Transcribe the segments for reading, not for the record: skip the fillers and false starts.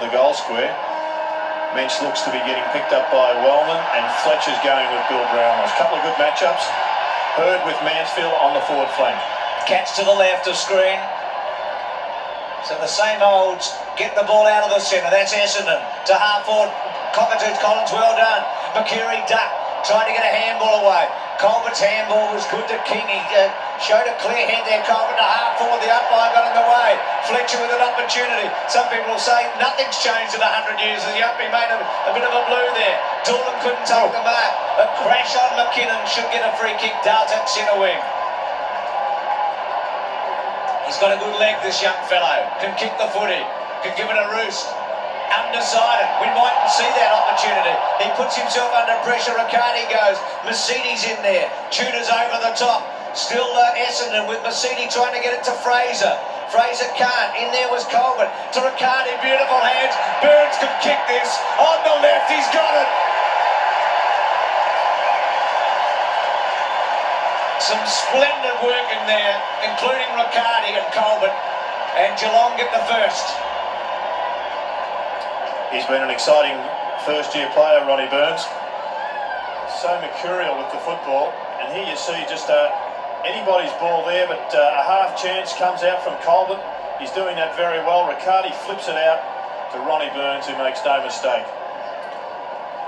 The goal square. Mensch looks to be getting picked up by Wellman, and Fletcher's going with Bill Brownless. A couple of good matchups. Hurd with Mansfield on the forward flank. Catch to the left of screen. So the same old, get the ball out of the centre. That's Essendon to half forward. Cockatoo Collins, well done. Mercury duck, trying to get a handball away. Colbert's handball was good to King. He showed a clear head there. Colbert to half forward. The umpire got in the way. Fletcher with an opportunity. Some people will say nothing's changed in 100 years. The umpire made a bit of a blue there. Dorlan couldn't take the mark. A crash on McKinnon, should get a free kick. Darts at centre wing. He's got a good leg, this young fellow. Can kick the footy. Can give it a roost. Undecided. We mightn't see that opportunity. He puts himself under pressure. Riccardi goes. Mercedes in there. Tudor's over the top. Still Essendon with Mercedes trying to get it to Fraser. Fraser can't. In there was Colbert. To Riccardi. Beautiful hands. Burns can kick this. On the left. He's got it. Some splendid work in there, including Riccardi and Colbert. And Geelong get the first. He's been an exciting first-year player, Ronnie Burns. So mercurial with the football. And here you see just anybody's ball there, but a half chance comes out from Colbert. He's doing that very well. Riccardi flips it out to Ronnie Burns, who makes no mistake.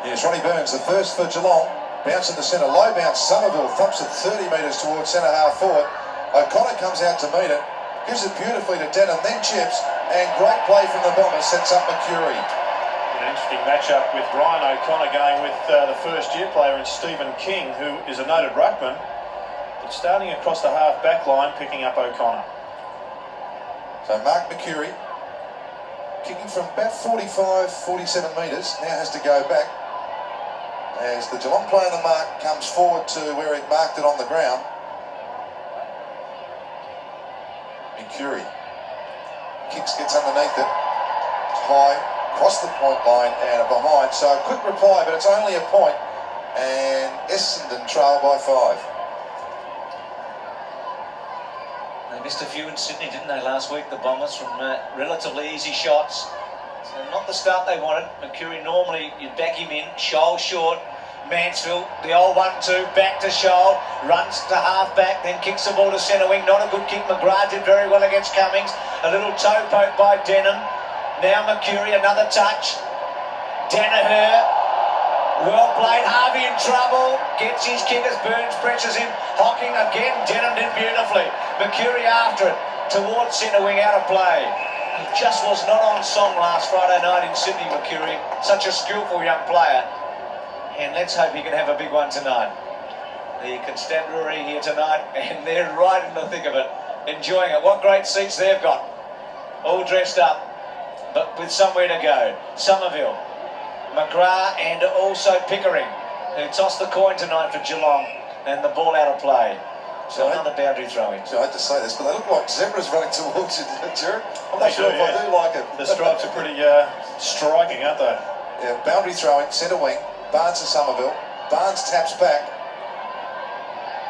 Yes, Ronnie Burns, the first for Geelong. Bounce in the centre, low bounce. Somerville thumps it 30 metres towards centre half forward. O'Connor comes out to meet it. Gives it beautifully to Denham, then chips. And great play from the Bombers, sets up Mercury. An interesting matchup with Ryan O'Connor going with the first-year player in Stephen King, who is a noted ruckman, but starting across the half-back line, picking up O'Connor. So Mark Mercury, kicking from about 45, 47 metres, now has to go back as the Geelong player on the mark comes forward to where he'd marked it on the ground. Mercury kicks, gets underneath it, it's high, across the point line and behind. So a quick reply, but it's only a point, and Essendon trail by 5. They missed a few in Sydney, didn't they, last week, the Bombers, from relatively easy shots. So not the start they wanted. Mercury, normally you'd back him in. Scholl short. Mansfield, the old 1-2, back to Scholl, runs to half-back, then kicks the ball to centre wing. Not a good kick. McGrath did very well against Cummings. A little toe poke by Denham. Now Mercury, another touch. Danaher, well played. Harvey in trouble. Gets his kick as Burns pressures him. Hocking again. Denham did beautifully. Mercury after it. Towards centre wing, out of play. He just was not on song last Friday night in Sydney, Mercury. Such a skillful young player. And let's hope he can have a big one tonight. The constabulary here tonight, and they're right in the thick of it, enjoying it. What great seats they've got. All dressed up, but with somewhere to go. Somerville, McGrath, and also Pickering, who tossed the coin tonight for Geelong, and the ball out of play. So another boundary throw-in. So I hate to say this, but they look like zebras running towards you, Gerard. I'm not sure if I do like it. The stripes are pretty striking, aren't they? Yeah, boundary throw-in, centre wing. Barnes to Somerville. Barnes taps back.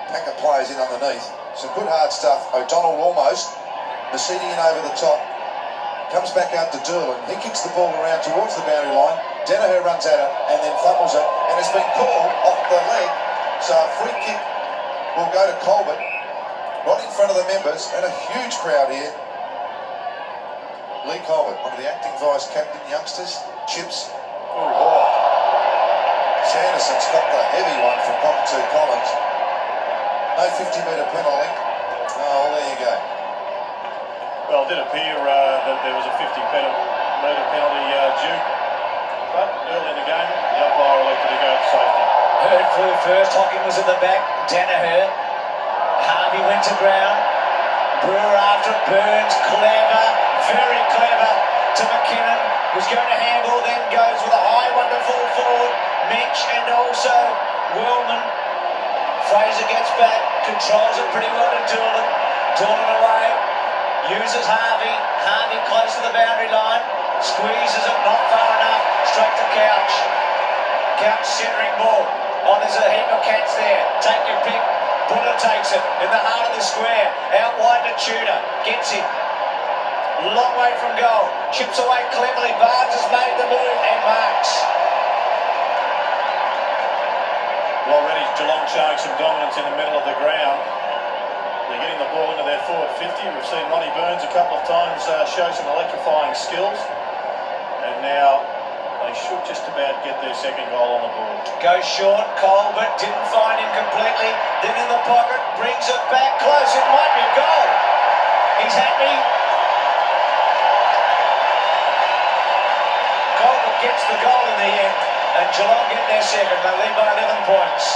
Pack of players in underneath. Some good hard stuff. O'Donnell almost. Mercedes in over the top. Comes back out to Durlan. He kicks the ball around towards the boundary line. Danaher runs at it and then fumbles it. And it's been called off the leg. So a free kick will go to Colbert. Right in front of the members. And a huge crowd here. Lee Colbert, one of the acting vice-captain youngsters. Chips. Oh. Sanderson's got the heavy one from Cockatoo Collins. No 50-metre penalty. Oh, there you go. Well, it did appear that there was a 50-metre penalty due. But early in the game, the umpire elected to go to safety. Hurd flew first. Hocking was at the back. Danaher. Harvey went to ground. Brewer after it. Burns. Clever. Very clever. To McKinnon. Was going to handle, then goes with a high one to full forward. Mensch and also Wellman. Fraser gets back, controls it pretty well to Dorlan. Dorlan away, uses Harvey. Harvey close to the boundary line, squeezes it, not far enough, straight to Couch. Couch centering ball. Oh, there's a heap of cats there. Take your pick. Buller takes it in the heart of the square. Out wide to Tudor. Gets him. long way from goal. Chips away cleverly. Barnes has made the move and marks. Well, already Geelong showing some dominance in the middle of the ground. They're getting the ball into their forward 50. We've seen Ronnie Burns a couple of times show some electrifying skills. And now they should just about get their second goal on the board. Goes short, Colbert didn't find him completely. Then in the pocket, brings it back close. It might be goal. He's happy. Colbert gets the goal in the end. And Geelong get their second. They lead by 11 points.